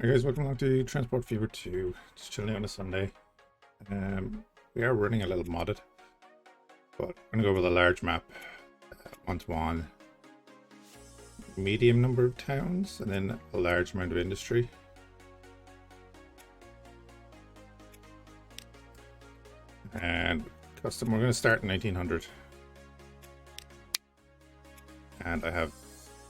Hey guys, welcome along to Transport Fever 2. Just chilling out on a Sunday. We are running a little modded, but I'm going to go with a large map, 1-to-1, medium number of towns, and then a large amount of industry. And custom, we're going to start in 1900. And I have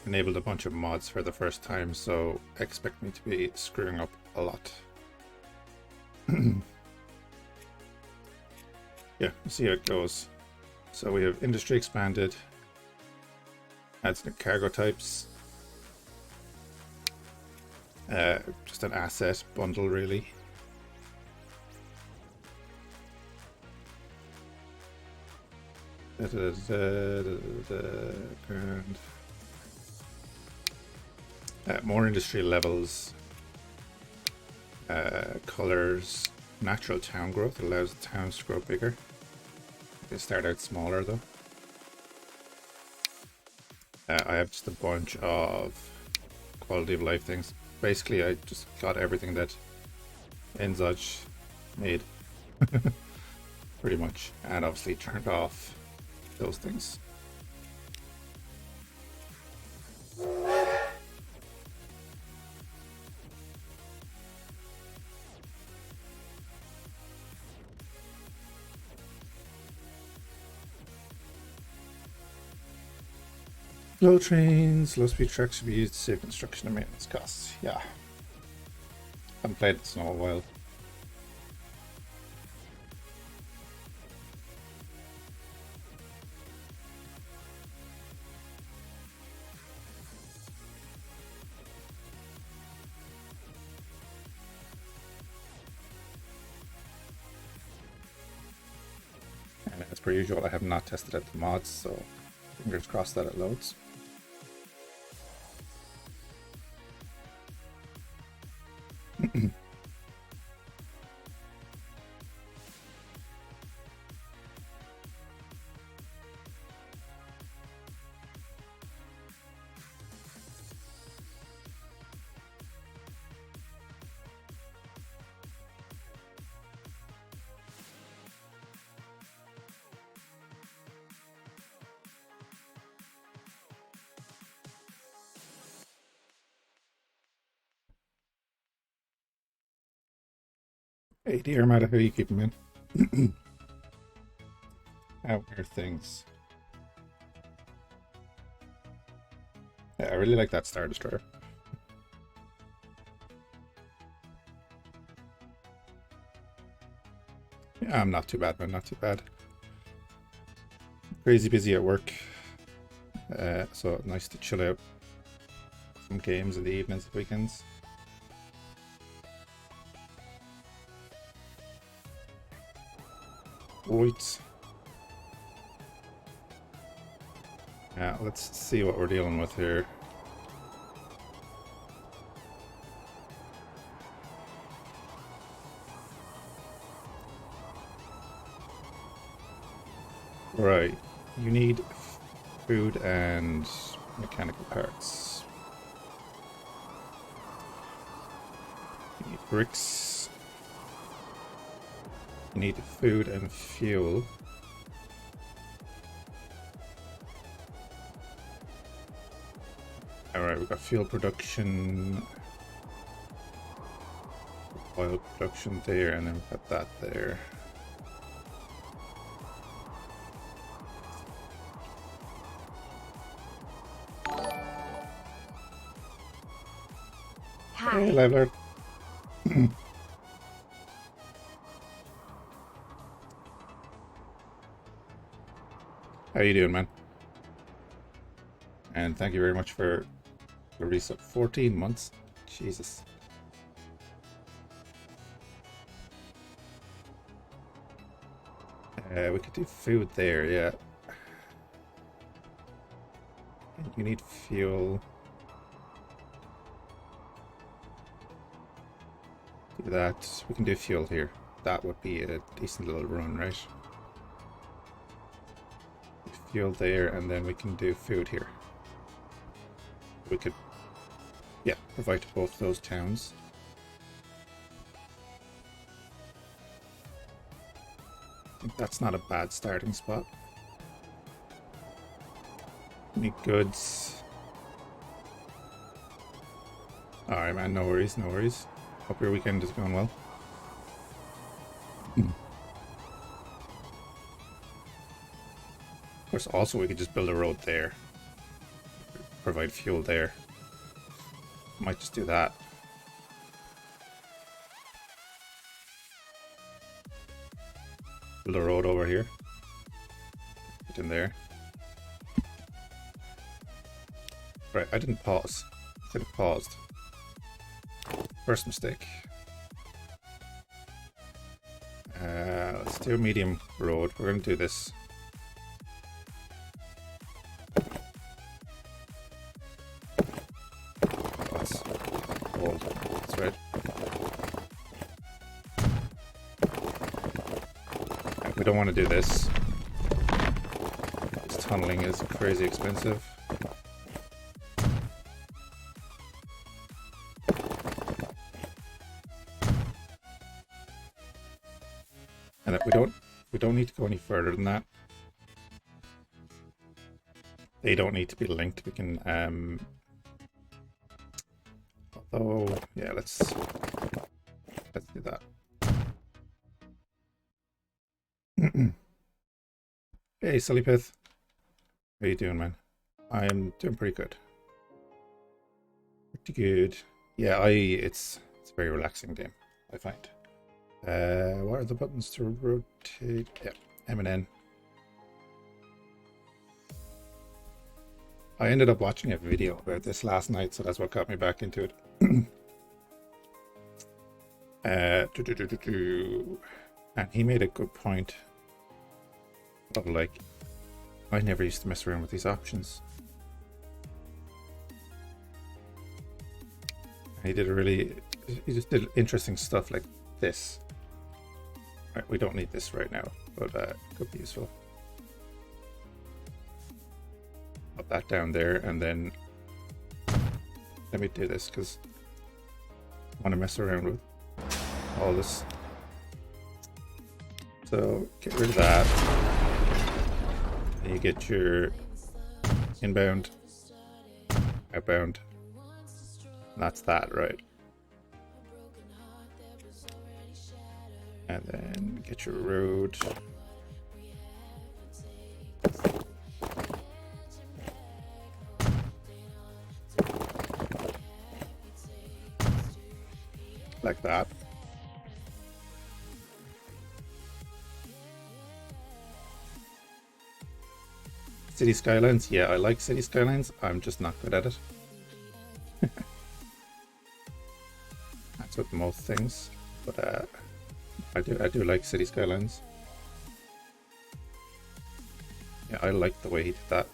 enabled a bunch of mods for the first time, so expect me to be screwing up a lot. Yeah, we'll see how it goes. So we have industry expanded, adds new cargo types, just an asset bundle really. And more industry levels, colors, natural town growth allows towns to grow bigger. They start out smaller though. I have just a bunch of quality of life things. Basically, I just got everything that Enzoj made, pretty much, and obviously turned off those things. Slow trains, low speed trucks should be used to save construction and maintenance costs. Yeah. Haven't played this in a while. And as per usual, I have not tested out the mods, so fingers crossed that it loads. Hey dear matter, how you keeping, man? How are things? Yeah, I really like that Star Destroyer. Yeah, I'm not too bad, man, not too bad. Crazy busy at work, so nice to chill out. Some games in the evenings and weekends. Right. Yeah, let's see what we're dealing with here. Right, you need food and mechanical parts. You need bricks. You need food and fuel. Alright, we've got fuel production, oil production there, and then we've got that there. Hi. Hey, Livelord. How you doing, man? And thank you very much for the resub. 14 months. Jesus. We could do food there, yeah. You need fuel. Do that. We can do fuel here. That would be a decent little run, right? Fuel there, and then we can do food here. We could, yeah, provide to both those towns. That's not a bad starting spot. Any goods? Alright, man, no worries, no worries. Hope your weekend is going well. Of course, also we could just build a road there. Provide fuel there. Might just do that. Build a road over here. Get in there. Right, I didn't pause. I could have paused. First mistake. Let's do a medium road. We're going to do this. That's old. That's right. We don't want to do this. This tunneling is crazy expensive. And we don't need to go any further than that. They don't need to be linked. We can although yeah, let's do that. Hey Sillypith. How you doing, man? I'm doing pretty good. Pretty good. Yeah, it's a very relaxing game, I find. What are the buttons to rotate? Yeah, M and N. I ended up watching a video about this last night, so that's what got me back into it. And he made a good point of like, I never used to mess around with these options. He just did interesting stuff like this. Right, we don't need this right now, but it could be useful. Put that down there, and then let me do this because I want to mess around with all this. So get rid of that. And you get your inbound, outbound. And that's that, right? And then get your road. Like that. City Skylines, yeah, I like City Skylines. I'm just not good at it. That's with most things, but I do like City Skylines. Yeah, I like the way he did that.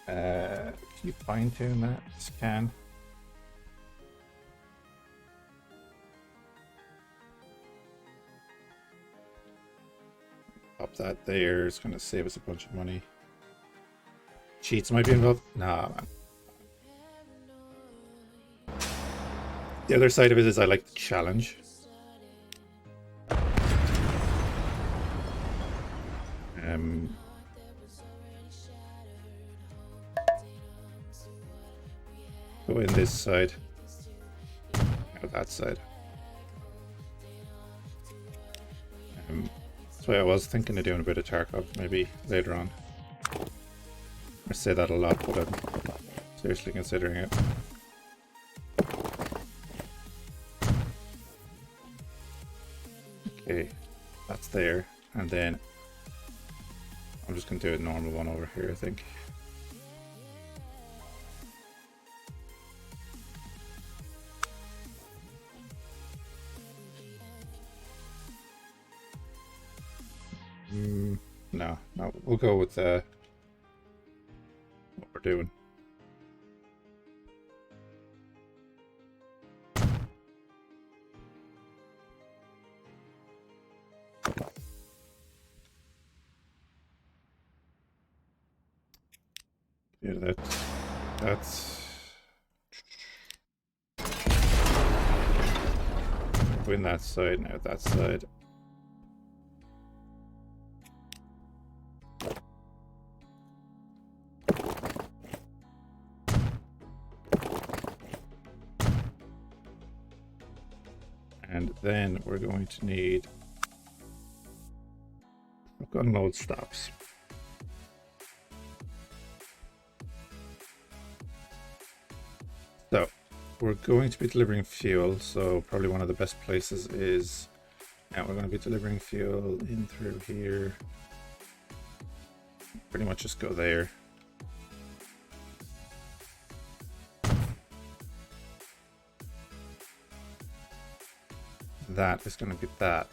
Can you fine tune that? Scan. Pop that there. It's gonna save us a bunch of money. Cheats might be involved. Nah, man. The other side of it is I like the challenge. Go in this side. Or that side. That's why I was thinking of doing a bit of Tarkov maybe later on. I say that a lot, but I'm seriously considering it. Okay, that's there, and then I'm just going to do a normal one over here, I think. No, we'll go with what we're doing. Yeah, that's win that side, now that side. And then we're going to need unload stops. So we're going to be delivering fuel, so probably one of the best places is, now we're going to be delivering fuel in through here. Pretty much just go there. That is going to be that.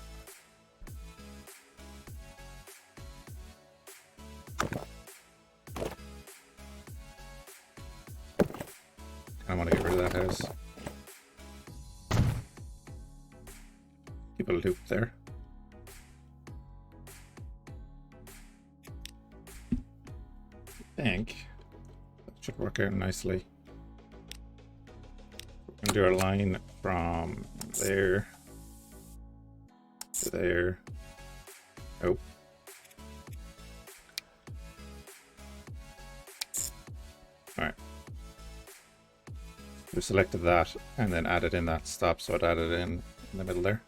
I want to get rid of that house. Keep a loop there. I think that should work out nicely. We're going to do our line from there to there. Oh. Alright. We selected that and then added in that stop, so it added in the middle there.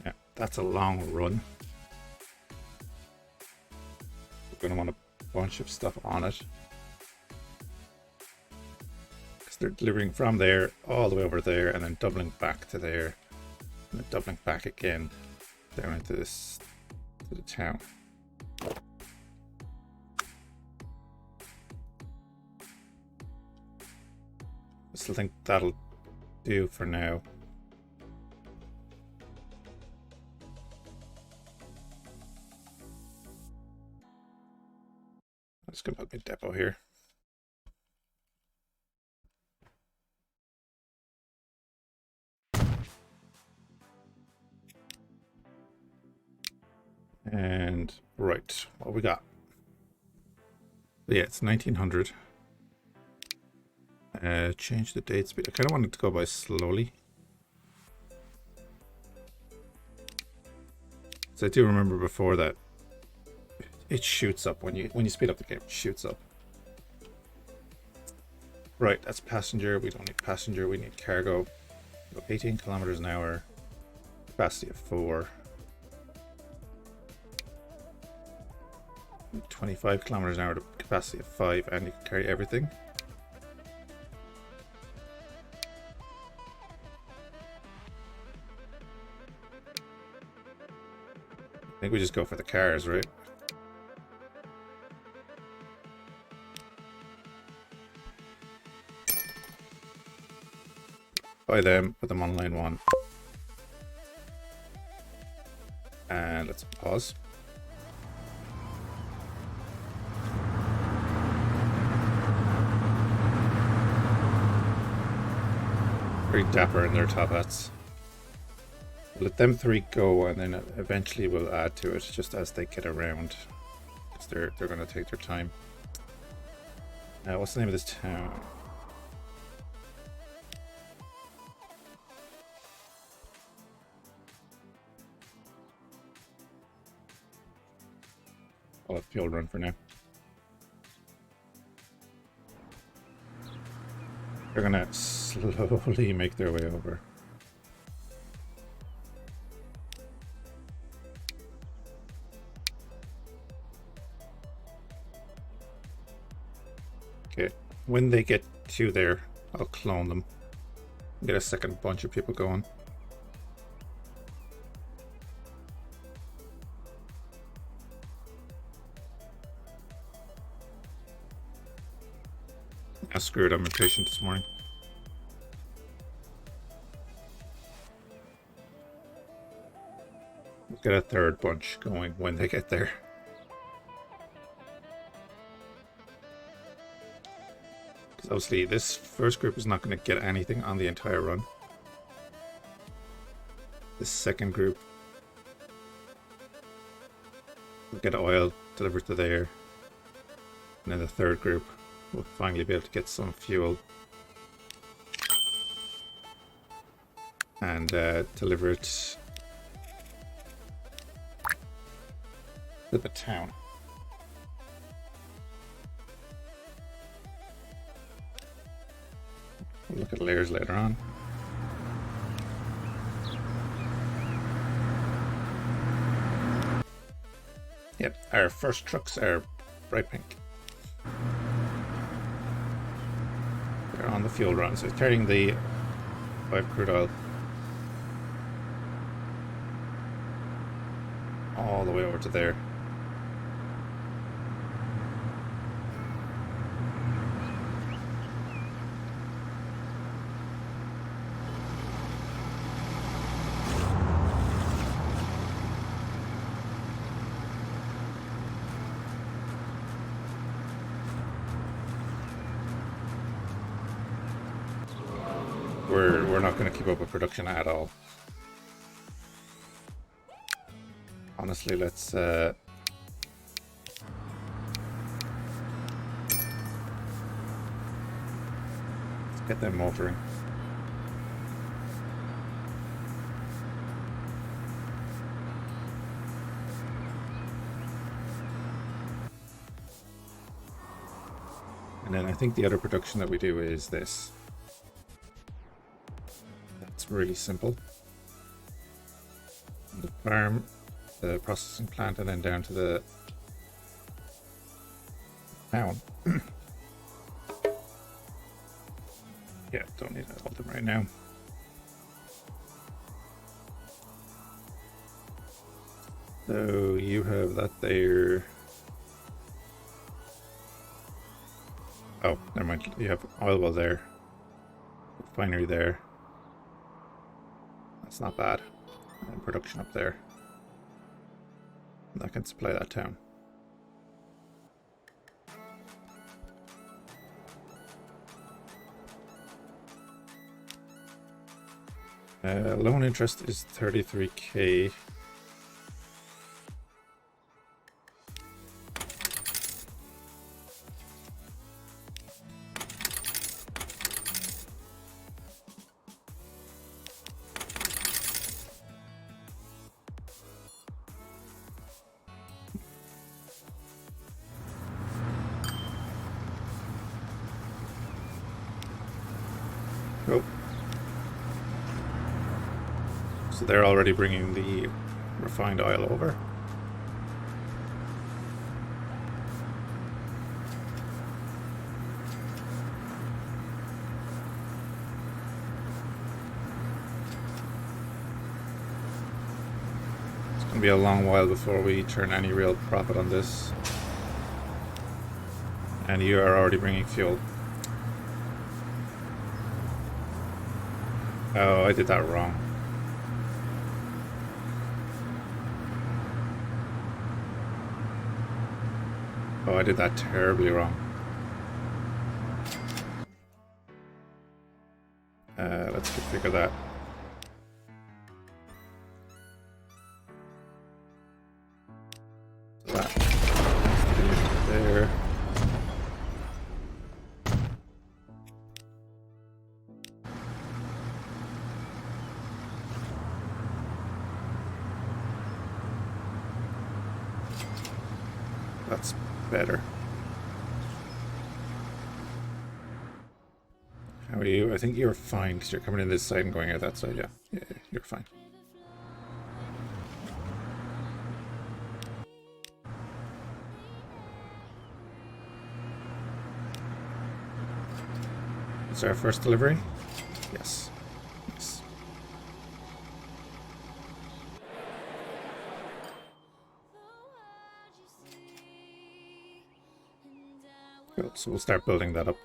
Yeah, that's a long run. We're going to want a bunch of stuff on it, because they're delivering from there all the way over there and then doubling back to there and then doubling back again down into this, to the town. I still think that'll do for now. I'm just gonna put my depot here. And right, what we got? Yeah, it's 1900. Change the date speed. I kind of wanted to go by slowly. So I do remember before that it shoots up when you speed up the game. It shoots up. Right, that's passenger. We don't need passenger. We need cargo. Go 18 kilometers an hour. Capacity of 4. 25 kilometers an hour to capacity of 5, and you can carry everything. I think we just go for the cars, right? Buy them, put them on lane 1. And let's pause. Very dapper in their top hats. Let them 3 go, and then eventually we'll add to it just as they get around, because they're going to take their time. Now, what's the name of this town? I'll let fuel run for now. They're going to slowly make their way over. Okay, when they get to there, I'll clone them. Get a second bunch of people going. Ah, screw it, I'm impatient this morning. We'll get a third bunch going when they get there. Obviously, this first group is not going to get anything on the entire run. This second group will get oil delivered to there. And then the third group will finally be able to get some fuel and deliver it to the town. We'll look at layers later on. Yep, our first trucks are bright pink. They're on the fuel run, so it's carrying the 5 crude oil all the way over to there. We're not going to keep up with production at all. Honestly, let's get them motoring. And then I think the other production that we do is this. That's really simple. On the farm, the processing plant, and then down to the town. Yeah, don't need all of them right now. So you have that there. Oh, never mind. You have oil well there. Refinery there. That's not bad. And production up there. And that can supply that town. Loan interest is 33k. Oh. So they're already bringing the refined oil over. It's going to be a long while before we turn any real profit on this. And you are already bringing fuel. Oh, I did that wrong. Oh, I did that terribly wrong. Let's configure that. So that there. That's better. How are you? I think you're fine because you're coming in this side and going out that side. Yeah, you're fine. Is our first delivery? Yes. Yes. Cool. So we'll start building that up.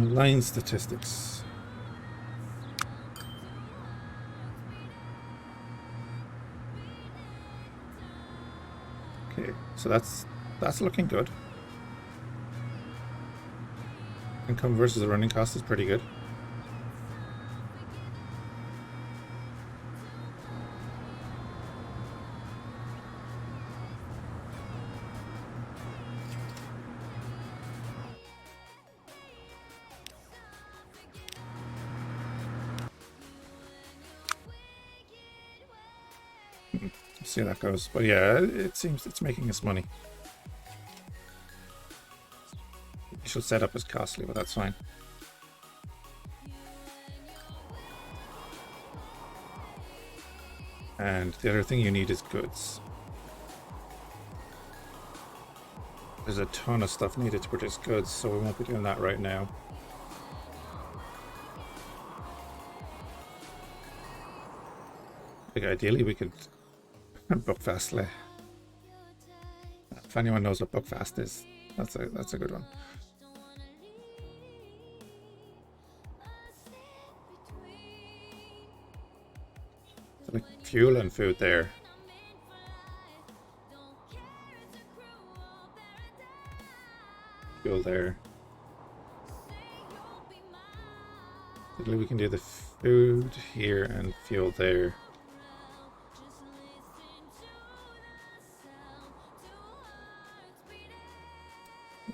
Line statistics. Okay, so that's looking good. Income versus the running cost is pretty good. See how that goes. But yeah, it seems it's making us money. Initial setup is costly, but that's fine. And the other thing you need is goods. There's a ton of stuff needed to produce goods, so we won't be doing that right now. Like ideally we could book fastly. If anyone knows what book fast is, that's a good one. So like fuel and food there. Fuel there. We can do the food here and fuel there.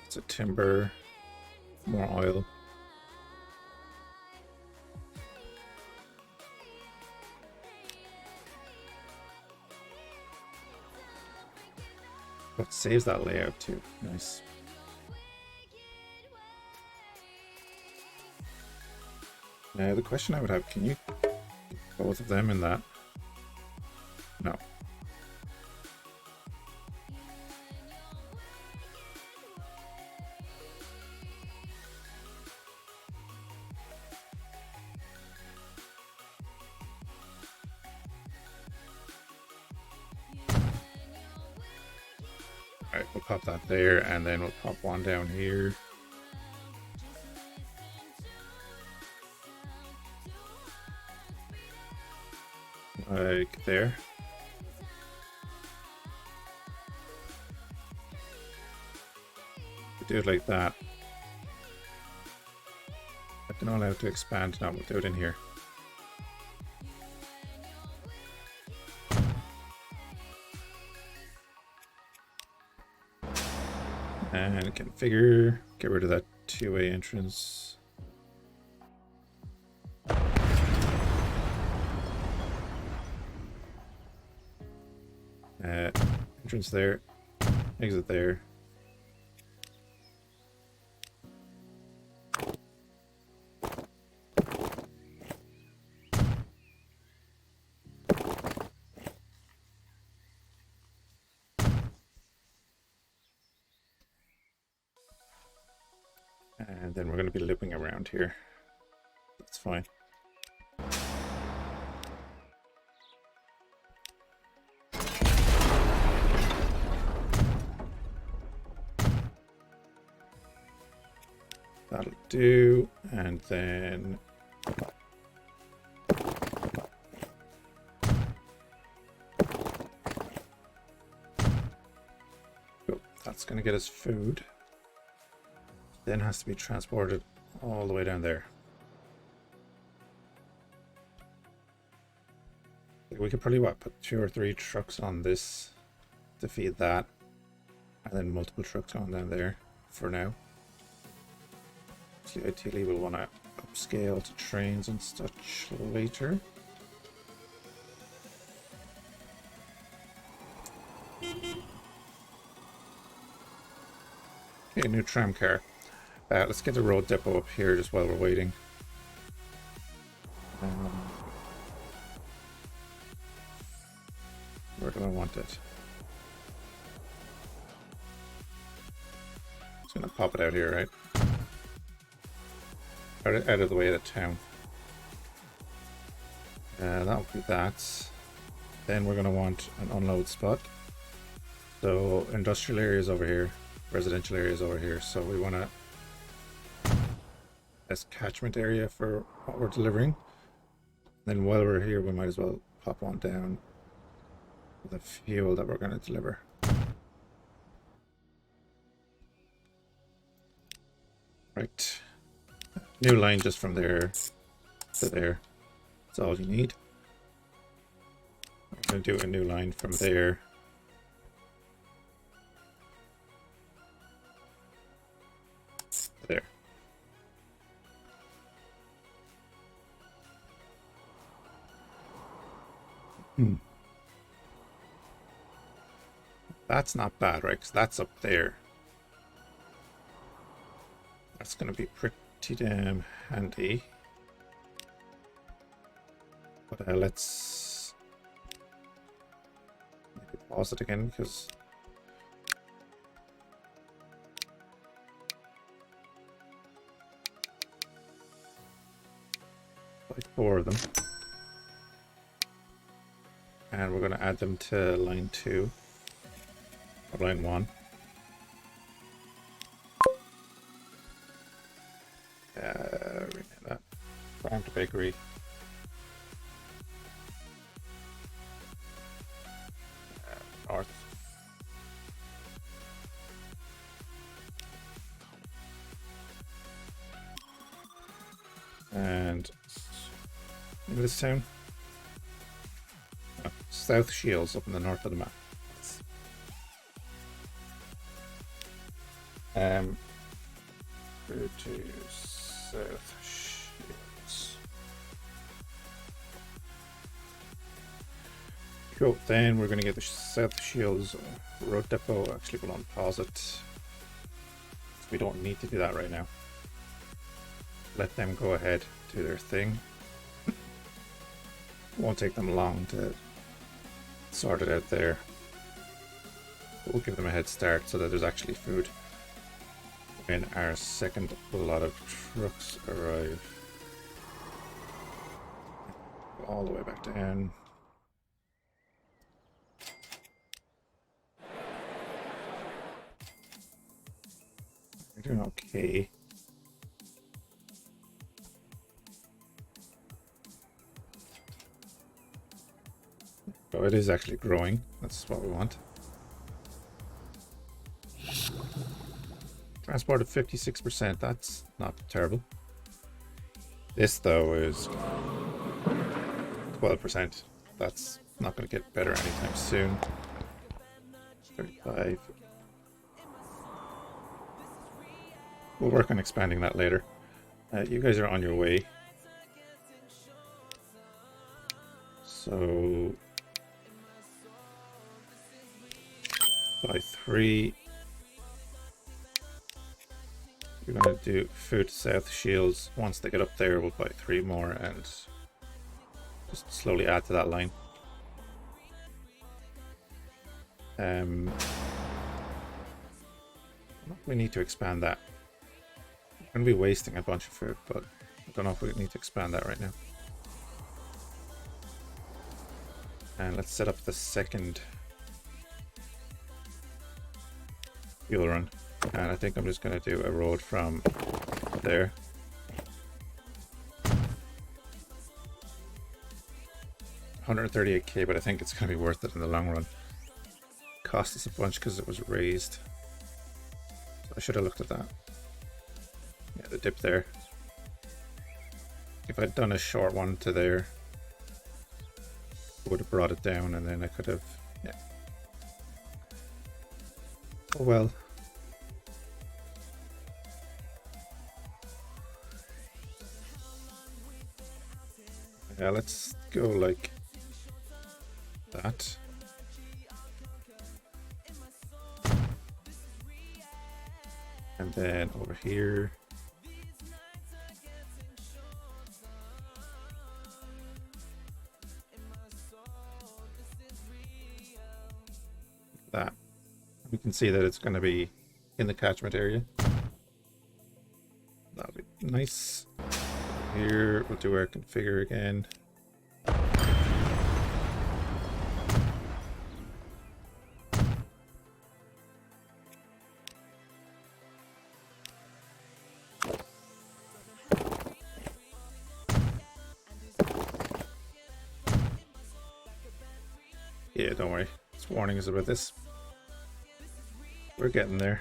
It's a timber, more oil. But saves that layout too. Nice. Now the question I would have, can you get both of them in that? No. Alright, we'll pop that there, and then we'll pop one down here. Like there. Do it like that. I can allow it to expand. Now we'll do it in here. And configure, get rid of that two-way entrance. Entrance there, exit there. And then we're going to be looping around here. That's fine. That'll do, and then oh, that's going to get us food. Then has to be transported all the way down there. We could probably put 2 or 3 trucks on this to feed that, and then multiple trucks on down there for now. So ideally we'll want to upscale to trains and such later. Okay, new tram car. Let's get the road depot up here just while we're waiting. Where do I want it? Just gonna pop it out here, right? Out of the way of the town. That'll be that. Then we're gonna want an unload spot. So industrial areas over here, residential areas over here. So we want to this catchment area for what we're delivering. Then while we're here, we might as well pop one down for the fuel that we're going to deliver. Right. New line just from there to there. That's all you need. I'm going to do a new line from there to there. That's not bad, right? Because that's up there. That's going to be pretty damn handy. But let's maybe pause it again, because like 4 of them. And we're going to add them to line 2. Or line 1. Rename that. Farm to bakery. North. And maybe this town. Oh, South Shields up in the north of the map. Go to South Shields. Cool. Then we're going to get the South Shields road depot. Actually, we'll unpause it. We don't need to do that right now. Let them go ahead, do their thing. Won't take them long to sort it out there. We'll give them a head start so that there's actually food when our second lot of trucks arrive. All the way back down. We're doing okay. So it is actually growing. That's what we want. Transported 56%. That's not terrible. This though is 12%. That's not going to get better anytime soon. 35. We'll work on expanding that later. You guys are on your way. So by 3. We're going to do food South Shields. Once they get up there, we'll buy 3 more and just slowly add to that line. We need to expand that. We're going to be wasting a bunch of food, but I don't know if we need to expand that right now. And let's set up the second fuel run. And I think I'm just going to do a road from there. $138k, but I think it's going to be worth it in the long run. Cost us a bunch because it was raised. I should have looked at that. Yeah, the dip there. If I'd done a short one to there, I would have brought it down and then I could have, yeah. Oh well. Yeah, let's go like that. And then over here. That. We can see that it's going to be in the catchment area. That'll be nice. Here, we'll do our configure again. Yeah, don't worry. It's warning us about this. We're getting there.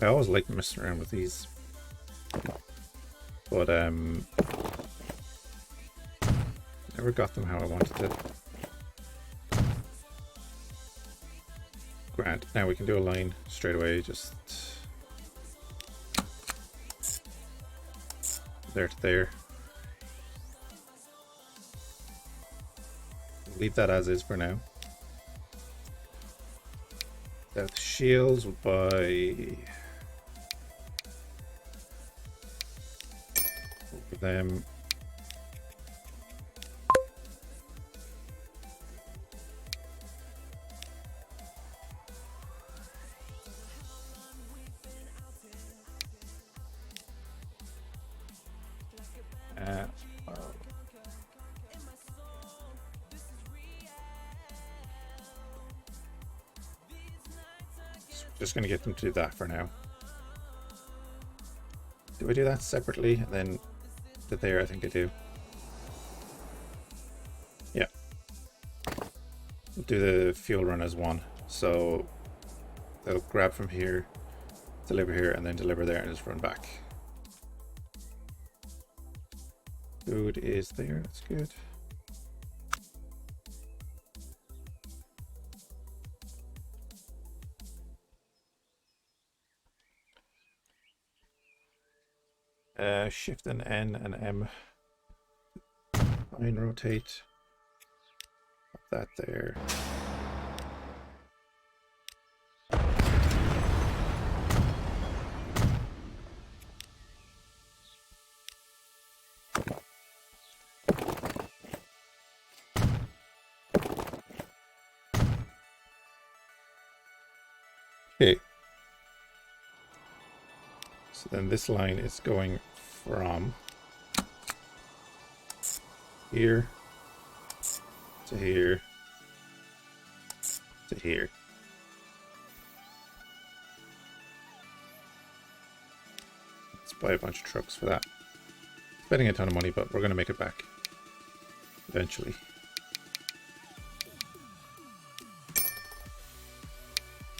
I always like messing around with these, but never got them how I wanted to. Grand. Now we can do a line straight away, just there to there. Leave that as is for now. The shields will buy over them. Just going to get them to do that for now. Do I do that separately and then to there? I think I do. Yeah. We'll do the fuel run as one. So they'll grab from here, deliver here, and then deliver there and just run back. Food is there, that's good. Shift and N and M. Line rotate. Put that there. Okay. So then this line is going from here to here to here. Let's buy a bunch of trucks for that. Spending a ton of money, but we're going to make it back eventually.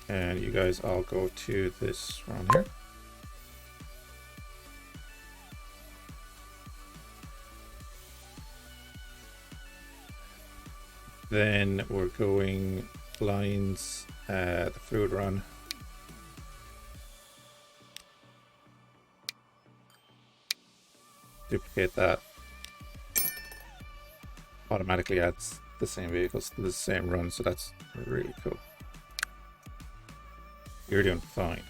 And you guys all go to this run here. Then we're going lines, the food run. Duplicate that. Automatically adds the same vehicles to the same run, so that's really cool. You're doing fine.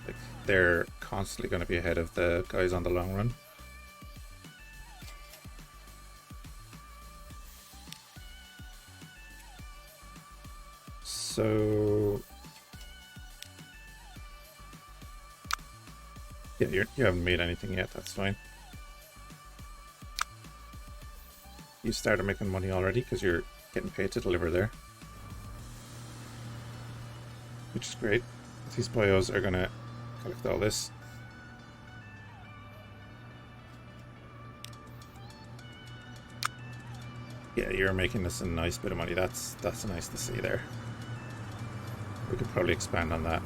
Like, they're constantly going to be ahead of the guys on the long run. So yeah, you haven't made anything yet, that's fine. You started making money already because you're getting paid to deliver there, which is great. These bios are gonna collect all this. Yeah, you're making this a nice bit of money. That's nice to see there. We could probably expand on that.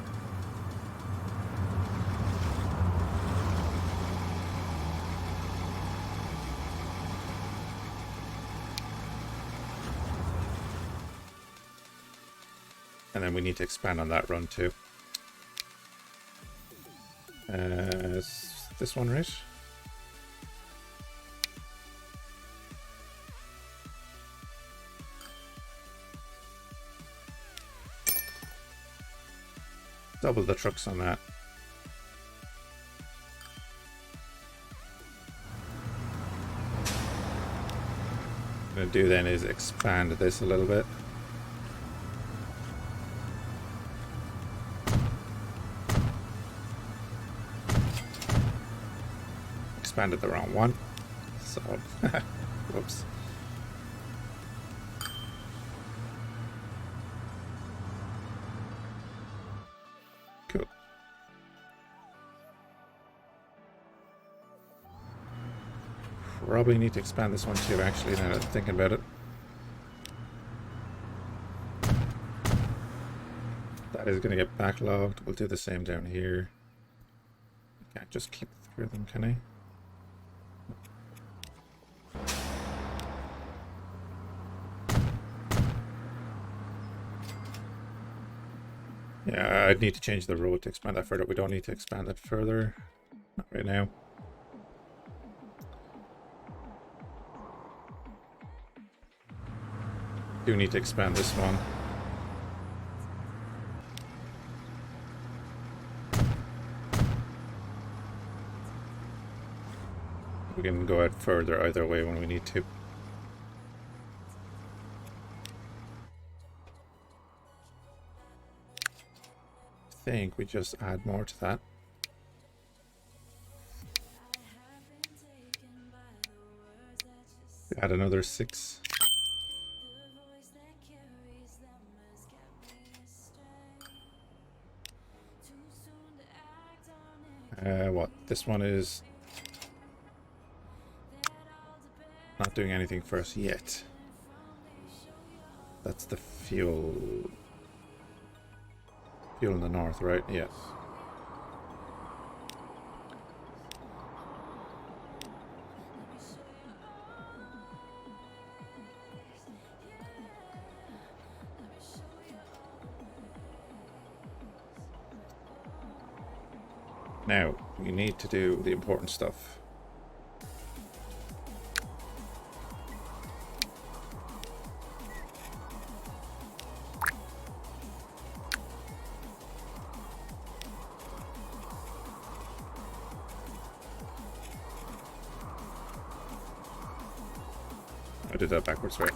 And then we need to expand on that run too. Is this one right? Double the trucks on that. What I'm going to do then is expand this a little bit. Expanded the wrong one. So, whoops. Cool. Probably need to expand this one too, actually, now that I'm thinking about it. That is going to get backlogged. We'll do the same down here. Can't just keep through them, can I? Yeah, I'd need to change the road to expand that further. We don't need to expand it further. Not right now. Do need to expand this one. We can go out further either way when we need to. I think we just add more to that. Add another 6. What? This one is not doing anything for us yet. That's the fuel. Fuel in the north, right? Yeah. Now, we need to do the important stuff. I did that backwards, right?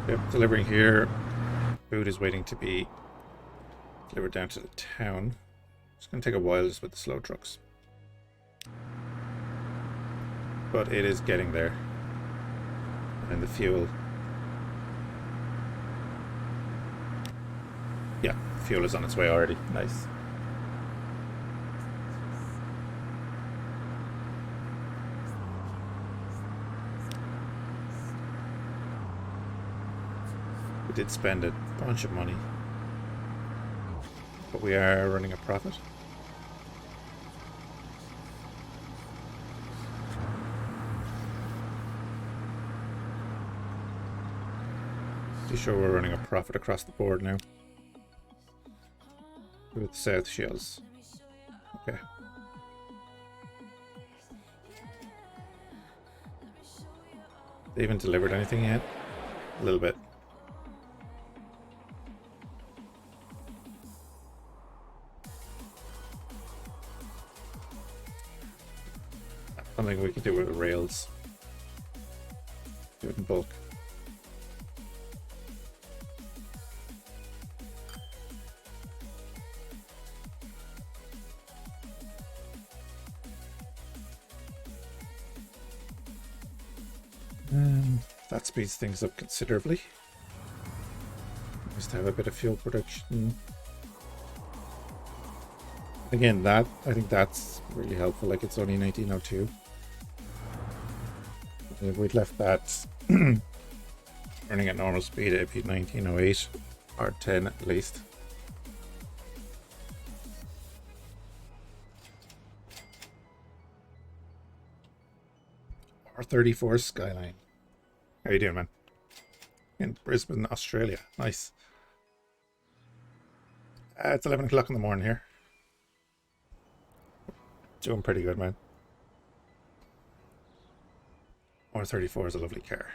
Yep, delivering here. Food is waiting to be delivered down to the town. It's going to take a while just with the slow trucks. But it is getting there. And the fuel. Yeah, fuel is on its way already. Nice. We did spend a bunch of money, but we are running a profit. Pretty sure we're running a profit across the board now. With South Shields. Okay. They even delivered anything yet? A little bit. Something we can do with the rails. Do it in bulk. And that speeds things up considerably. Nice to have a bit of fuel production. Again, I think that's really helpful. Like, it's only 1902. If we'd left that running at normal speed, it'd be 1908 or 10 at least. Or 34 Skyline. How you doing, man? In Brisbane, Australia. Nice. It's 11 o'clock in the morning here. Doing pretty good, man. R34 is a lovely car.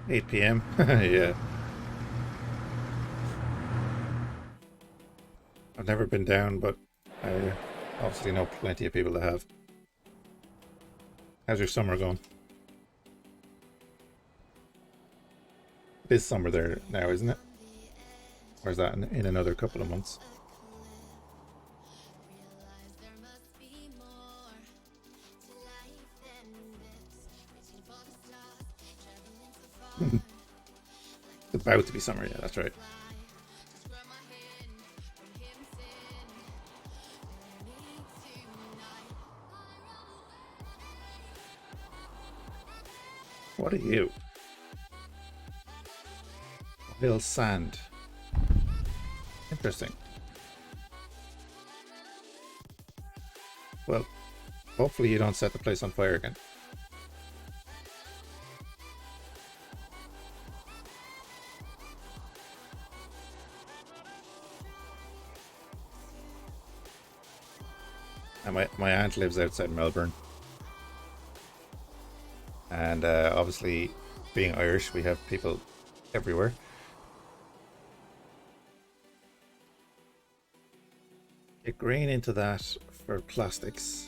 8 p.m. Yeah. I've never been down, but I obviously know plenty of people that have. How's your summer going? It is summer there now, isn't it? Or is that in another couple of months? It's about to be summer, yeah, that's right. What are you? Oil sand. Interesting. Well, hopefully you don't set the place on fire again. And my aunt lives outside Melbourne. And obviously, being Irish, we have people everywhere. Get grain into that for plastics.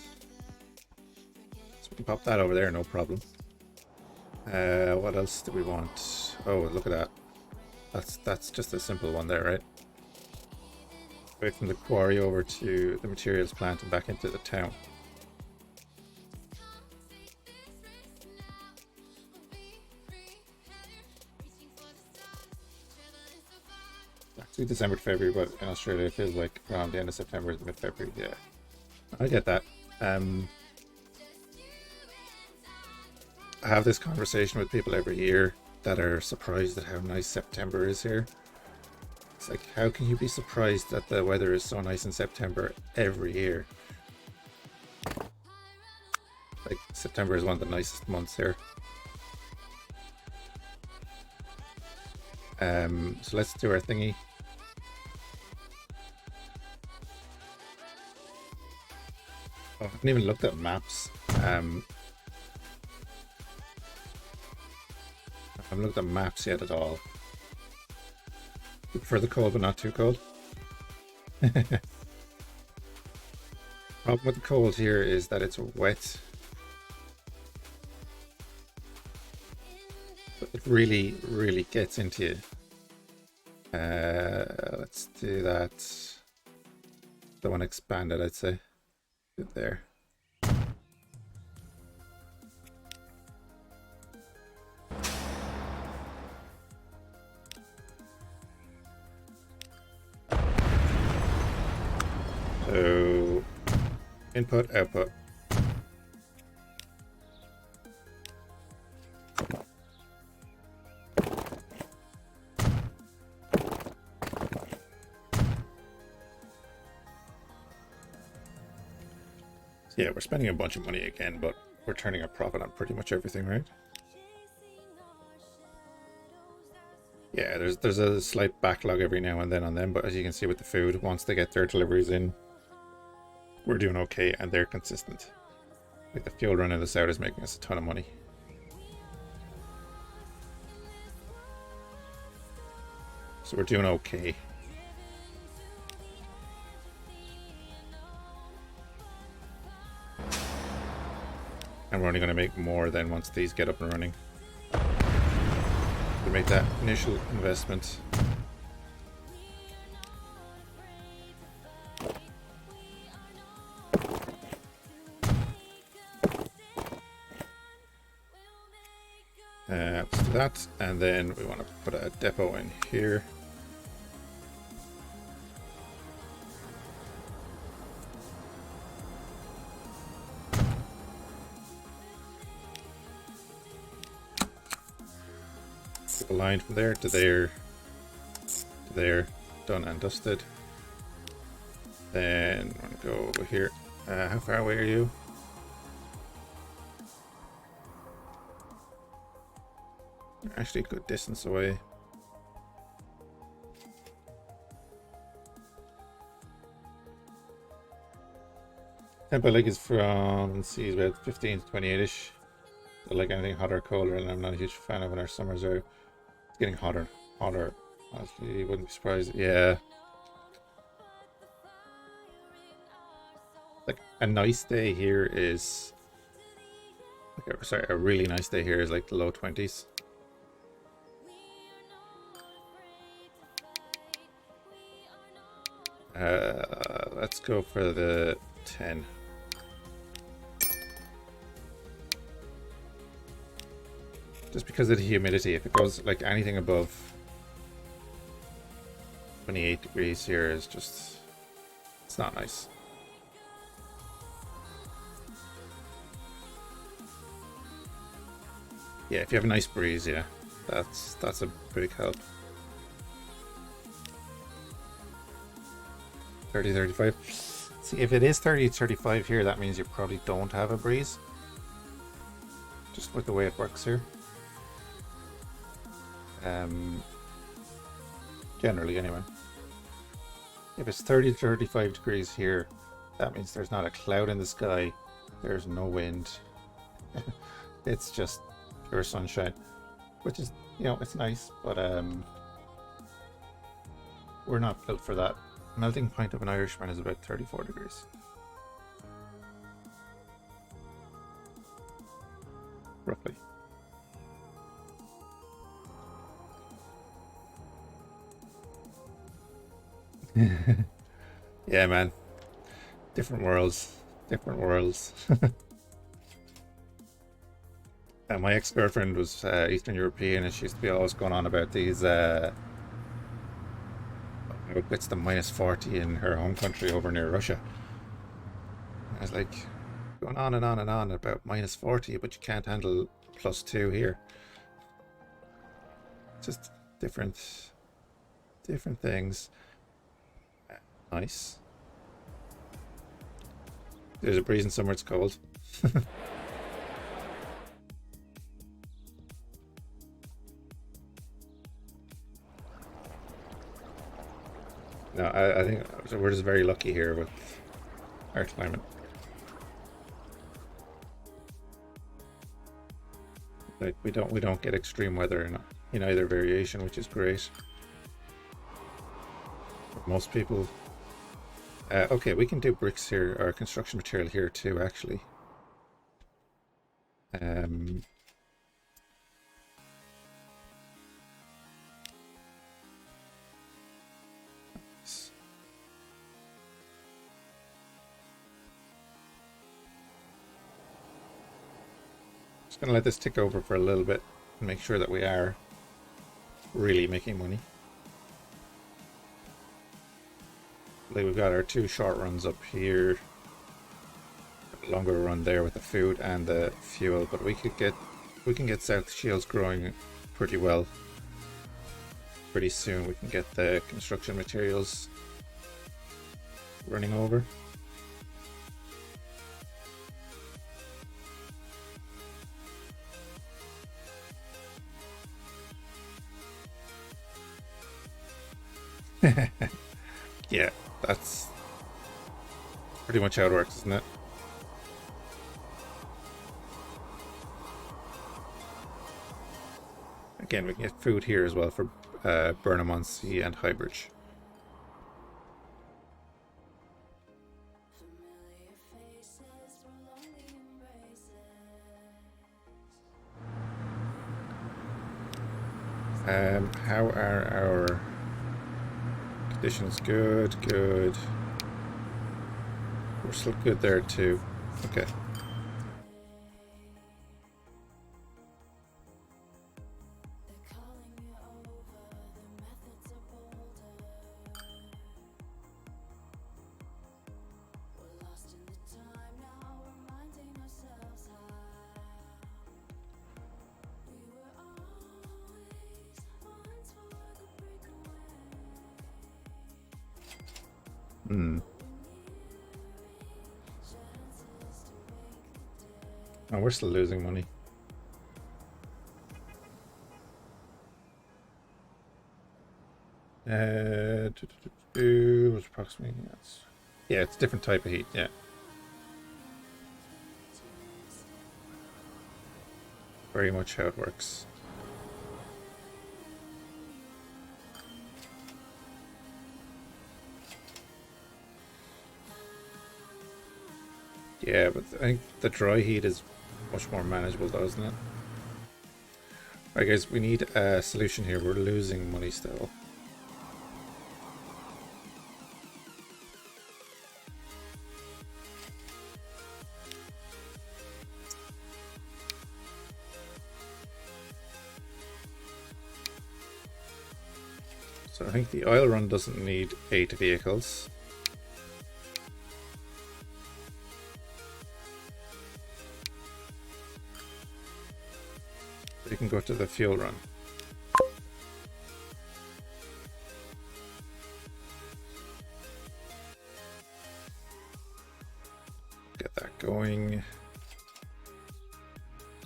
So we can pop that over there, no problem. What else do we want? Oh, look at that. That's just a simple one there, right? Away from the quarry over to the materials plant and back into the town. Actually December to February, but in Australia it feels like around the end of September, mid-February. Yeah, I get that. I have this conversation with people every year that are surprised at how nice September is here. It's like, how can you be surprised that the weather is so nice in September every year? Like, September is one of the nicest months here. So let's do our thingy. Oh, I haven't even looked at maps. I haven't looked at maps yet at all. For the cold, but not too cold. Problem with the cold here is that it's wet. It really, really gets into you. Let's do that. The one expanded, I'd say. Good there. So, input, output. Yeah, we're spending a bunch of money again, but we're turning a profit on pretty much everything, right? Yeah, there's a slight backlog every now and then on them, but as you can see with the food, once they get their deliveries in, we're doing okay and they're consistent. Like the fuel running this out is making us a ton of money. So we're doing okay. And we're only going to make more than once these get up and running. To make that initial investment. Let's do that, and then we want to put a depot in here. A line from there to there to there, done and dusted. Then I'm gonna go over here. How far away are you? Actually, a good distance away. Tempo Lake is from, let's see, about 15 to 28-ish. So like anything hotter or colder, and I'm not a huge fan of when our summers are getting hotter. Honestly, you wouldn't be surprised. Yeah. Like a nice day here is, like, sorry, a really nice day here is like the low 20s. Let's go for the 10. Just because of the humidity, if it goes like anything above 28 degrees here is just, it's not nice. Yeah, if you have a nice breeze, yeah, that's a big help. 30, 35. See, if it is 30, 35 here, that means you probably don't have a breeze. Just with the way it works here. Generally, anyway. If it's 30 to 35 degrees here, that means there's not a cloud in the sky, there's no wind. It's just pure sunshine, which is, you know, it's nice, but we're not built for that. Melting point of an Irishman is about 34 degrees. Roughly. Yeah, man. Different worlds. Different worlds. My ex-girlfriend was Eastern European, and she used to be always going on about these it's the minus 40 in her home country over near Russia. I was like, going on and on and on about minus 40, but you can't handle +2 here. Just different things. Nice. There's a breeze and somewhere it's cold. No, I think we're just very lucky here with our climate. Like we don't get extreme weather in either variation, which is great. For most people. Okay, we can do bricks here, or construction material here too, actually. Just gonna let this tick over for a little bit and make sure that we are really making money. Like we've got our 2 short runs up here, a longer run there with the food and the fuel, but we can get South Shields growing pretty well. Pretty soon we can get the construction materials running over. Yeah, that's pretty much how it works, isn't it? Again, we can get food here as well for Burnham-on-Sea and Highbridge. How are our conditions? Good. We're still good there too. Okay. Oh, we're still losing money. Was approximately, yes. Yeah, it's a different type of heat, yeah. Very much how it works. Yeah, but I think the dry heat is much more manageable though, isn't it? Alright guys, we need a solution here. We're losing money still. So I think the oil run doesn't need 8 vehicles. We can go to the fuel run. Get that going.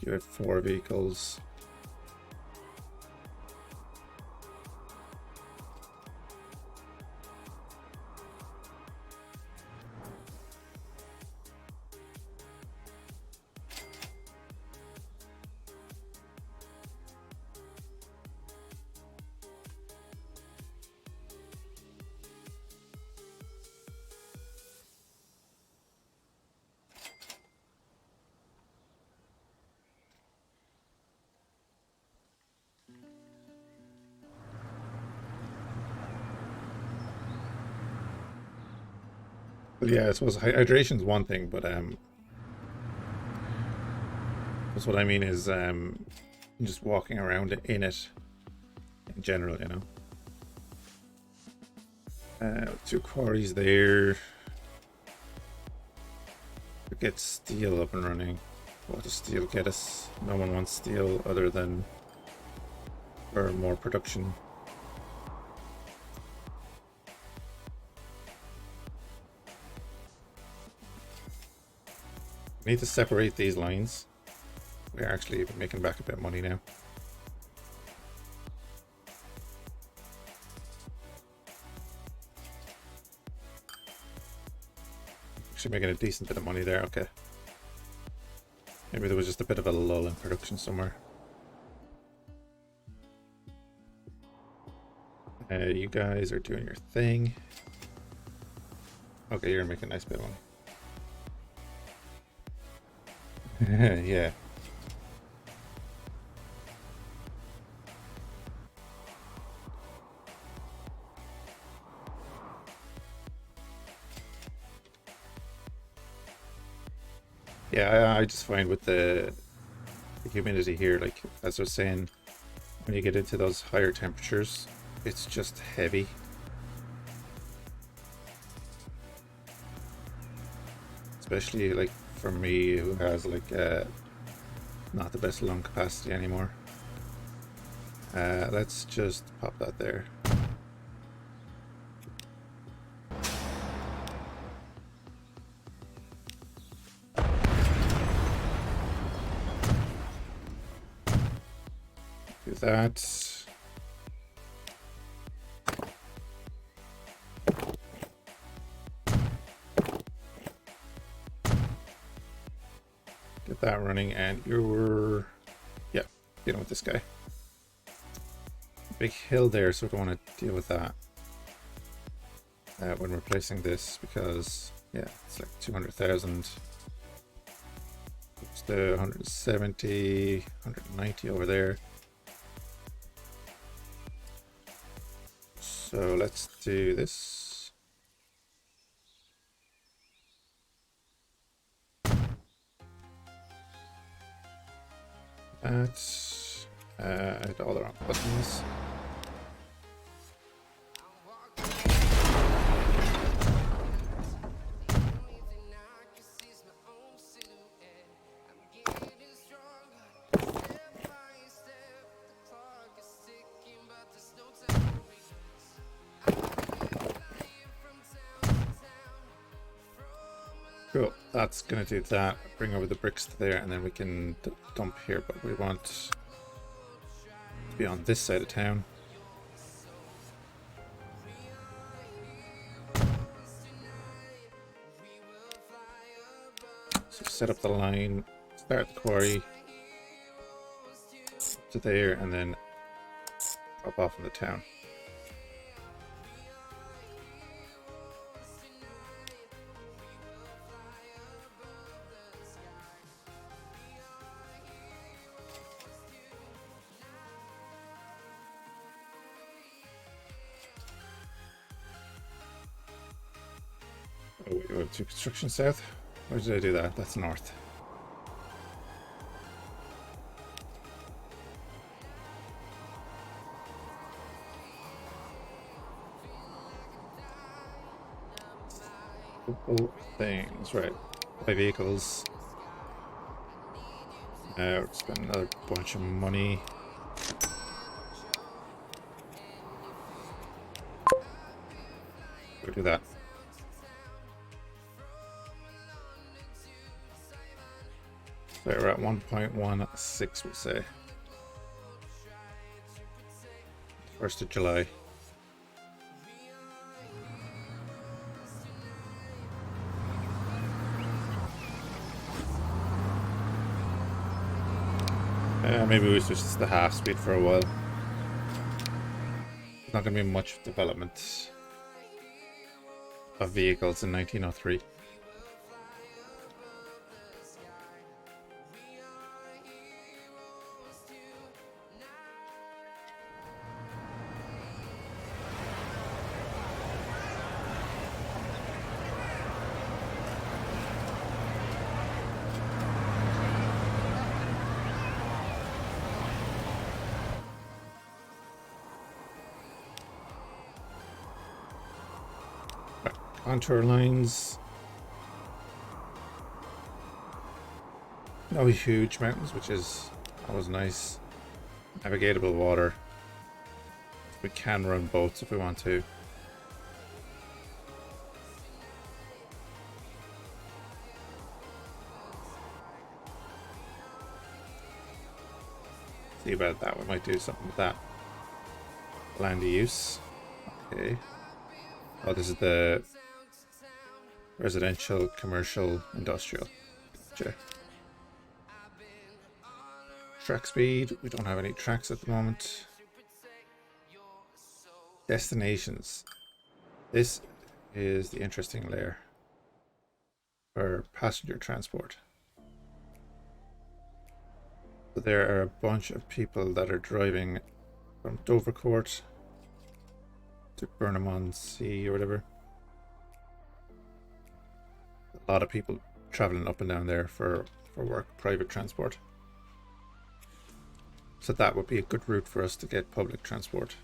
You have 4 vehicles. Well, yeah, I suppose hydration is one thing, but that's what I mean is just walking around in it in general, you know. 2 quarries there. Get steel up and running. What does steel get us? No one wants steel other than for more production. We need to separate these lines. We're actually making back a bit of money now. Actually making a decent bit of money there, okay. Maybe there was just a bit of a lull in production somewhere. You guys are doing your thing. Okay, you're making a nice bit of money. Yeah. Yeah, I just find with the humidity here, like as I was saying, when you get into those higher temperatures, it's just heavy. Especially like for me who has like not the best lung capacity anymore. Let's just pop that there. Do that. Get that running, and you're, yeah, dealing with this guy. Big hill there, so I don't want to deal with that when replacing this, because yeah, it's like 200,000. It's the 170, 190 over there. So let's do this. That's I hit all the wrong buttons. Cool, that's gonna do that. Bring over the bricks to there, and then we can dump here, but we want to be on this side of town. So set up the line, start the quarry to there, and then drop off in the town. Oh, we have 2 construction south. Where did I do that? That's north. couple things, right? Buy vehicles. Now spend another bunch of money. Go do that. So we're at 1.16, we say. 1st of July. Maybe we switch to the half speed for a while. There's not going to be much development of vehicles in 1903. Contour lines. No huge mountains, which is always nice. Navigatable water. We can run boats if we want to. See about that. We might do something with that. Land use. Okay. Oh, this is the residential, commercial, industrial. Gotcha. Track speed. We don't have any tracks at the moment. Destinations. This is the interesting layer for passenger transport. So there are a bunch of people that are driving from Dovercourt to Burnham-on-Sea or whatever. A lot of people traveling up and down there for work, private transport. So that would be a good route for us to get public transport.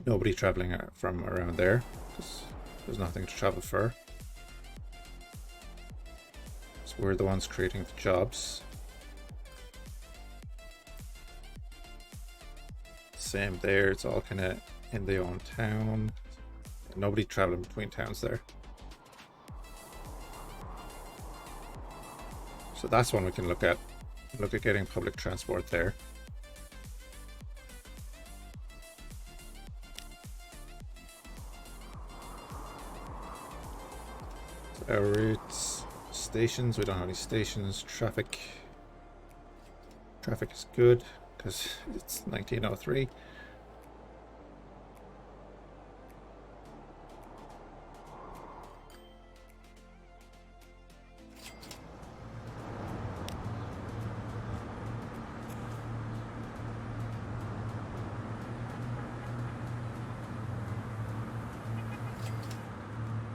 Nobody traveling from around there because there's nothing to travel for. So we're the ones creating the jobs. Same there, it's all kind of in their own town. Nobody traveling between towns there. So that's one we can look at. Look at getting public transport there. So our routes, stations, we don't have any stations. Traffic is good because it's 1903.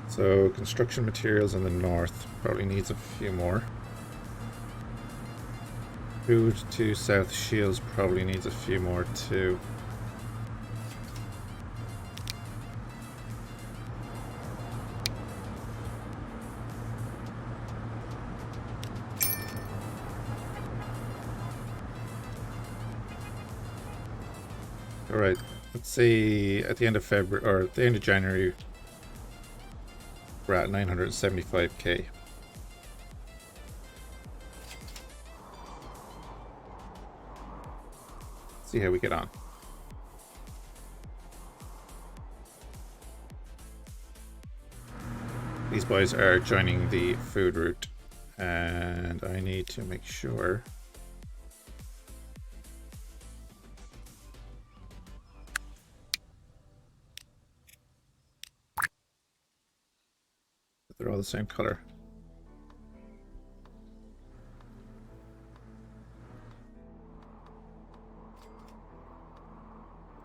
So construction materials in the north probably needs a few more. Food to South Shields probably needs a few more too. Alright, let's say at the end of February or at the end of January we're at 975k. See how we get on. These boys are joining the food route, and I need to make sure that they're all the same color.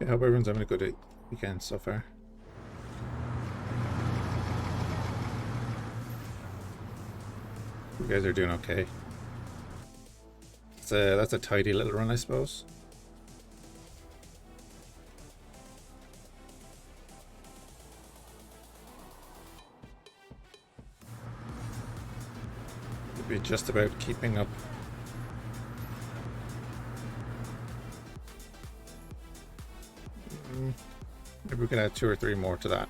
I hope everyone's having a good weekend so far. You guys are doing okay. That's a tidy little run, I suppose. be just about keeping up. Maybe we can add 2 or 3 more to that.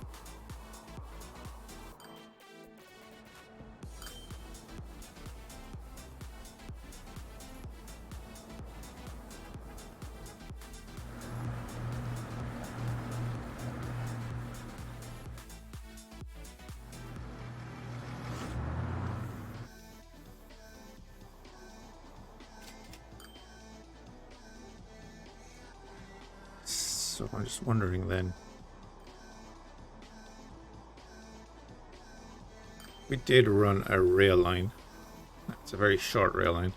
So I'm just wondering then. We did run a rail line. It's a very short rail line.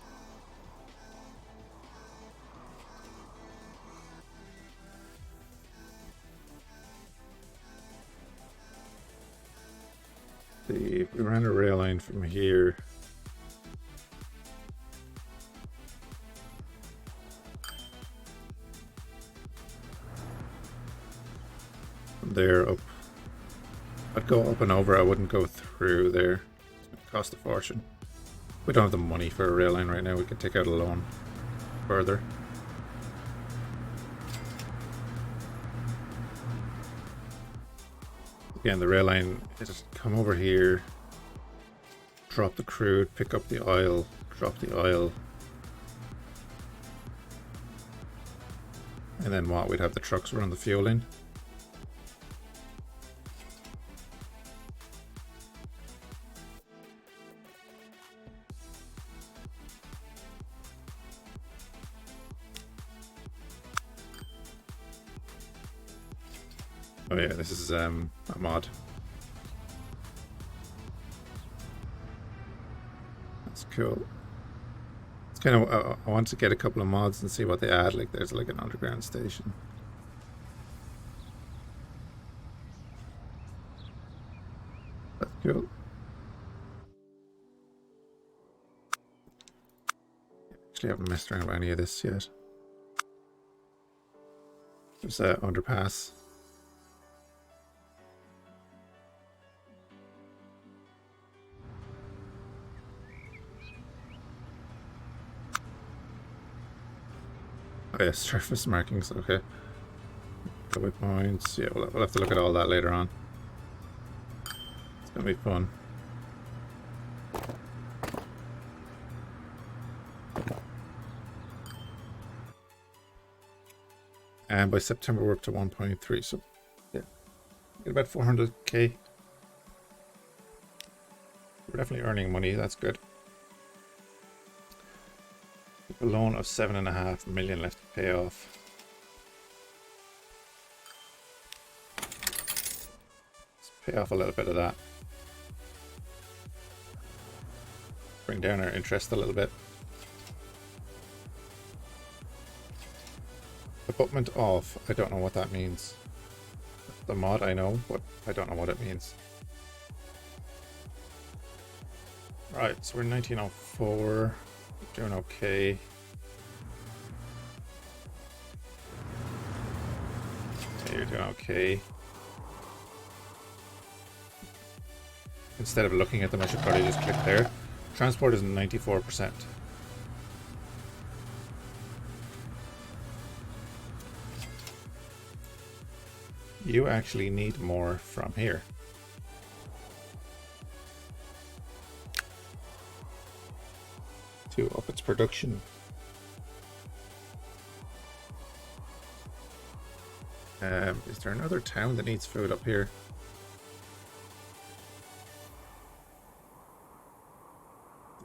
See, we ran a rail line from here. From there up. I'd go up and over, I wouldn't go through there. It cost a fortune. We don't have the money for a rail line right now, we could take out a loan further. Again, the rail line is just come over here, drop the crude, pick up the oil, drop the oil. And then what? We'd have the trucks run the fuel in. Oh yeah, this is a mod. That's cool. It's kind of I want to get a couple of mods and see what they add. Like there's like an underground station. That's cool. Actually, I haven't messed around with any of this yet. There's an underpass. Oh yeah, surface markings, okay. Gateway points, yeah, we'll have to look at all that later on. It's gonna be fun. And by September we're up to 1.3, so yeah, get about 400k. We're definitely earning money, that's good. A loan of 7.5 million left to pay off. Let's pay off a little bit of that. Bring down our interest a little bit. Abutment off, I don't know what that means. The mod I know, but I don't know what it means. Right, so we're 1904. Doing okay. Yeah, you're doing okay. Instead of looking at them, I should probably just click there. Transport is 94%. You actually need more from here. To up its production. Is there another town that needs food up here?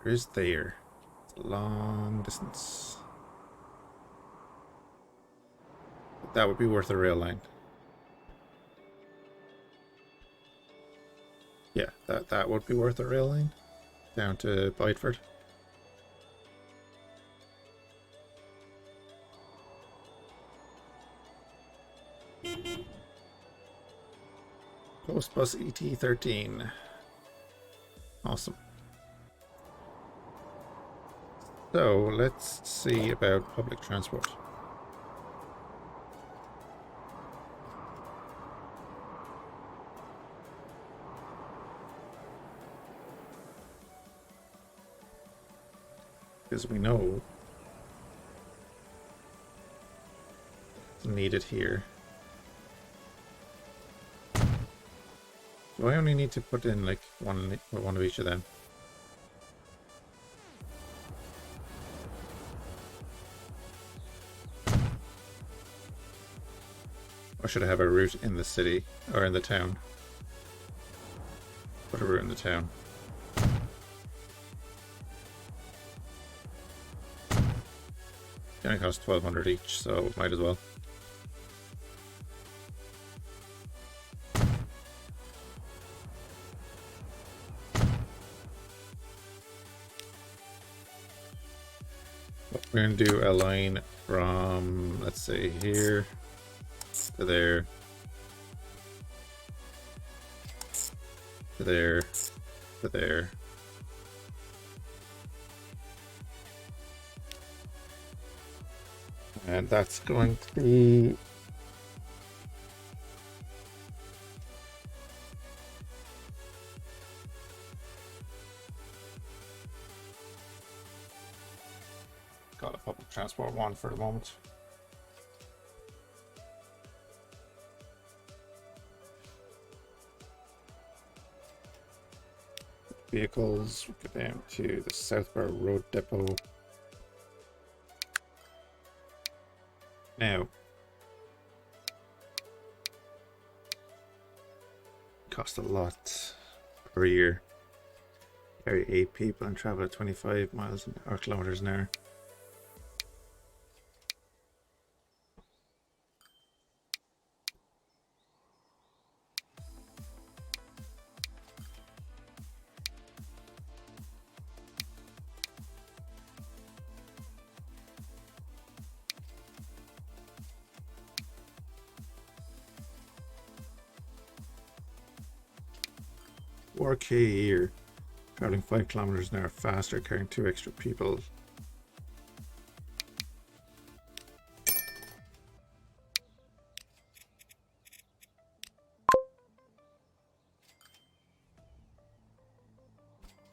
There is there. It's a long distance. But that would be worth a rail line. Yeah, that would be worth a rail line. Down to Bideford. Post bus ET13. Awesome. So let's see about public transport. because we know it's needed here. Do I only need to put in like one of each of them? Or should I have a route in the city or in the town? Put a route in the town. They only cost 1,200 each, so might as well. We're going to do a line from, let's say, here to there, to there, to there. And that's going to be got a public transport one for the moment. Vehicles, we go down to the Southborough Road Depot. Now, cost a lot per year. Carry 8 people and travel at 25 miles or kilometers an hour. $4K a year, traveling 5 kilometers an hour faster, carrying 2 extra people.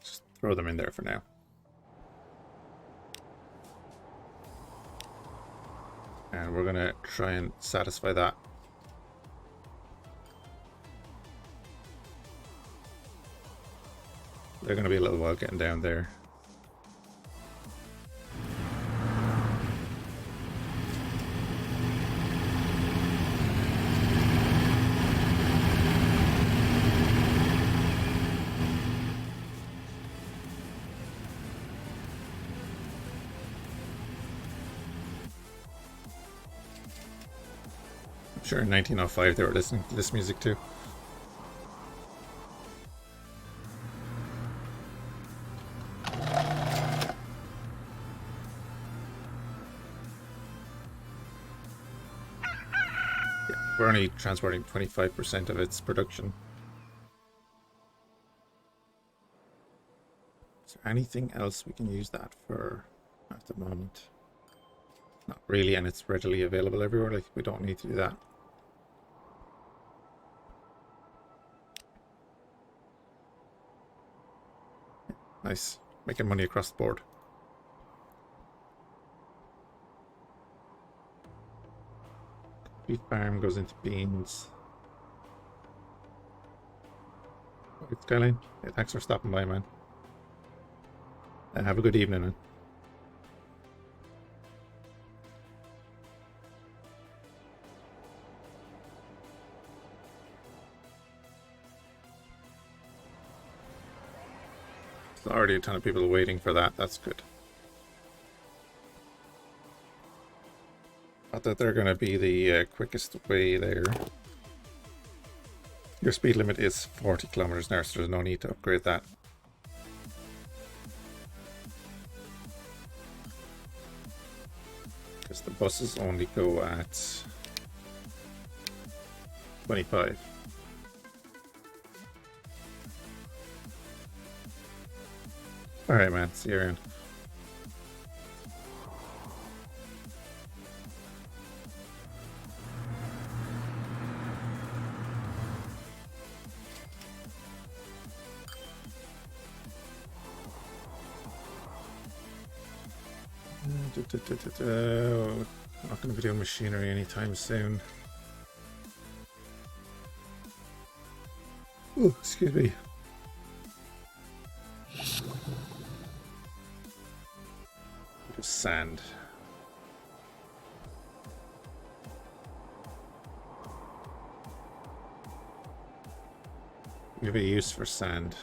Just throw them in there for now. And we're gonna try and satisfy that. They're going to be a little while getting down there. I'm sure in 1905 they were listening to this music too. We're only transporting 25% of its production. Is there anything else we can use that for at the moment? Not really, and it's readily available everywhere. Like, we don't need to do that. Nice. Making money across the board. Beef farm goes into beans. It's Skyline. Yeah, thanks for stopping by, man. And have a good evening, man. There's already a ton of people waiting for that. That's good. Not that they're going to be the quickest way there. Your speed limit is 40 kilometers an hour, so there's no need to upgrade that. Because the buses only go at 25. Alright, man. See you around. I'm not going to be doing machinery anytime soon. Oh, excuse me. Just sand. Give a use for sand.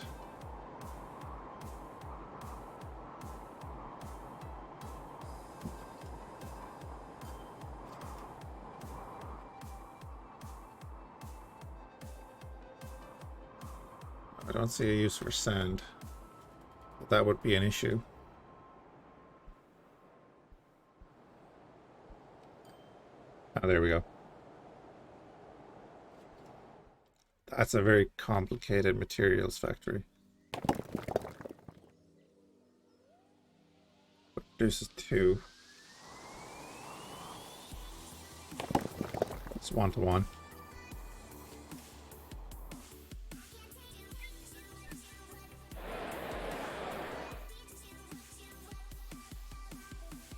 I don't see a use for sand, but that would be an issue. Oh, there we go. That's a very complicated materials factory. Produces 2. It's 1-to-1.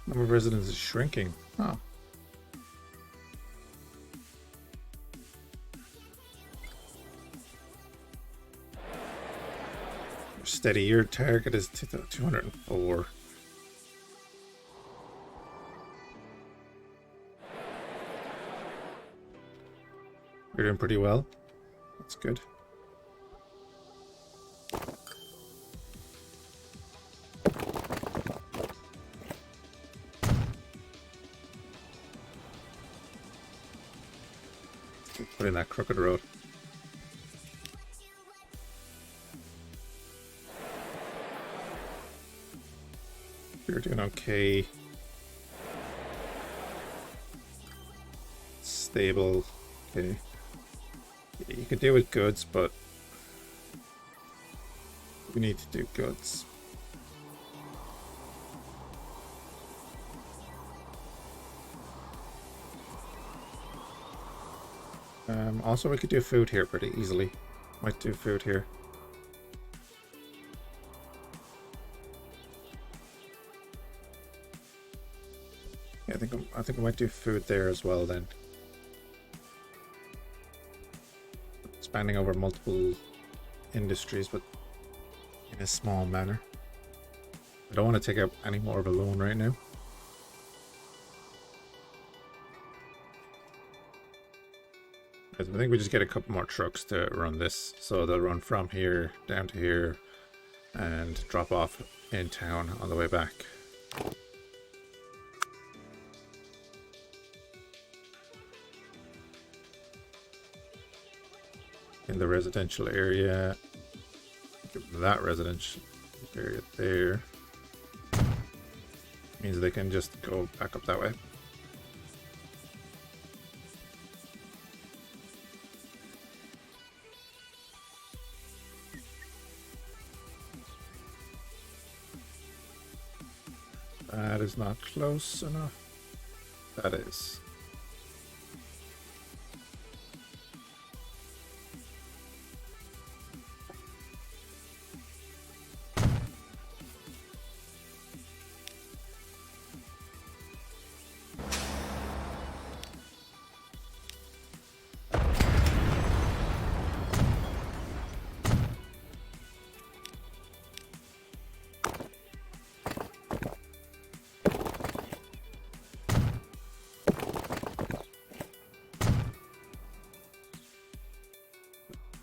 Number of residents is shrinking. Oh. Steady, your target is 204. You're doing pretty well. That's good. Put in that crooked road. You're doing okay. Stable. Okay. Yeah, you could do with goods, but we need to do goods. Also, we could do food here pretty easily. Might do food here. Yeah, I think I might do food there as well then. Expanding over multiple industries, but in a small manner. I don't want to take up any more of a loan right now. I think we just get a couple more trucks to run this, so they'll run from here down to here and drop off in town on the way back. In the residential area, that residential area there means they can just go back up that way. That is not close enough. That is.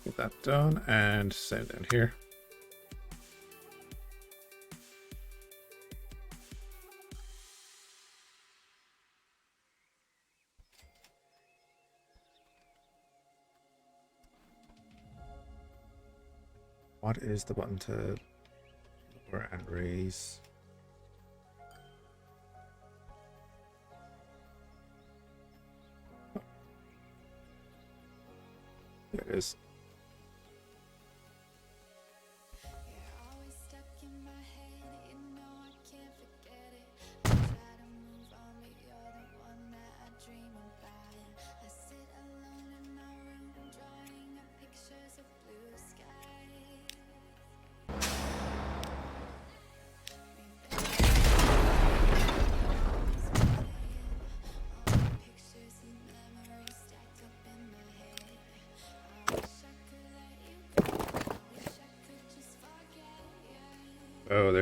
Get that done and send in here. What is the button to lower and raise? There it is.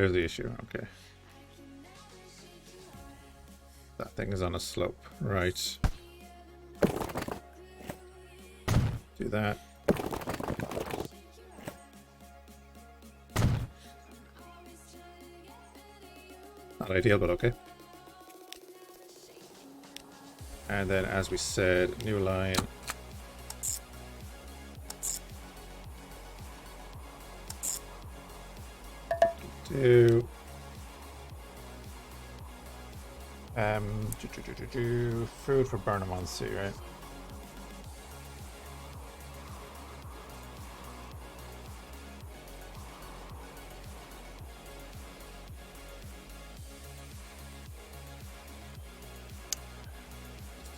there's the issue. Okay. That thing is on a slope. Right. Do that. Not ideal, but okay. And then, as we said, new line. Do food for Burnham on Sea, right?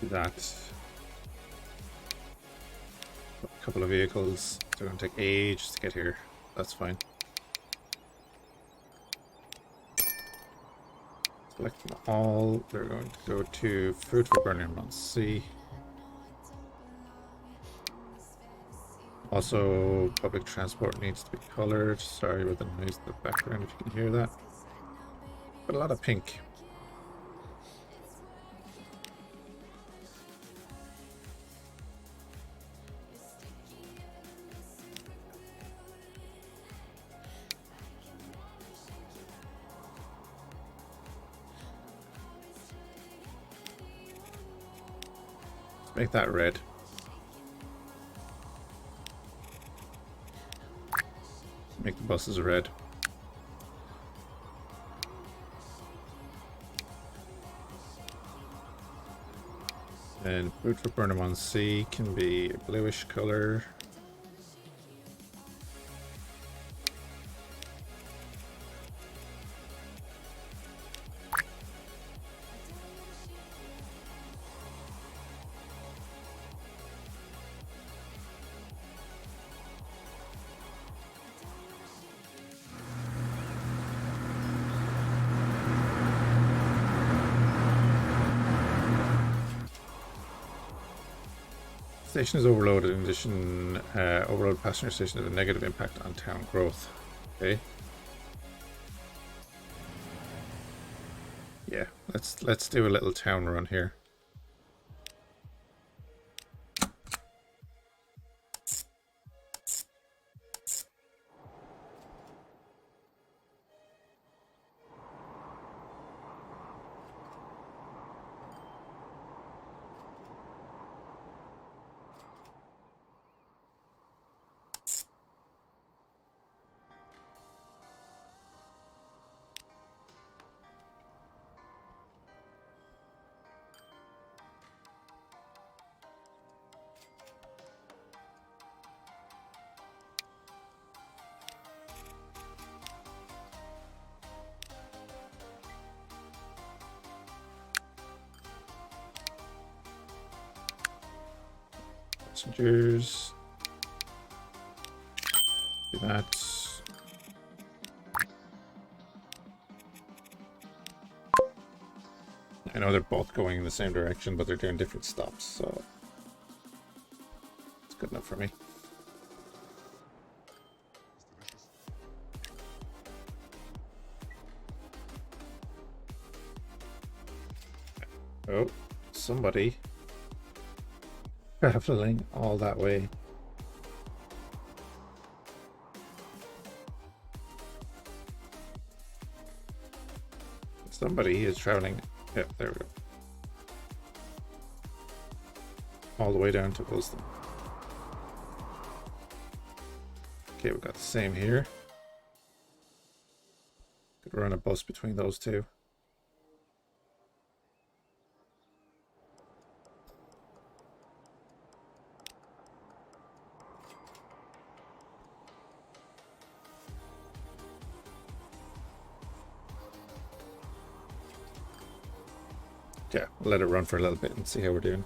Do that. A couple of vehicles. They're going to take ages to get here. That's fine. Select them all. They're going to go to food for Burnham on Sea. Also, public transport needs to be colored. Sorry about the noise in the background if you can hear that. But a lot of pink. Let's make that red. Make the buses red. And food for Burnham on Sea can be a bluish color. Station is overloaded. In addition, overload passenger station has a negative impact on town growth. Okay. Yeah, let's do a little town run here. Passengers. Do that. I know they're both going in the same direction, but they're doing different stops, so it's good enough for me. Oh, somebody traveling all that way. Somebody is traveling. Yeah, there we go. All the way down to Wilson. Okay, we've got the same here. Could run a bus between those two. Yeah, we'll let it run for a little bit and see how we're doing.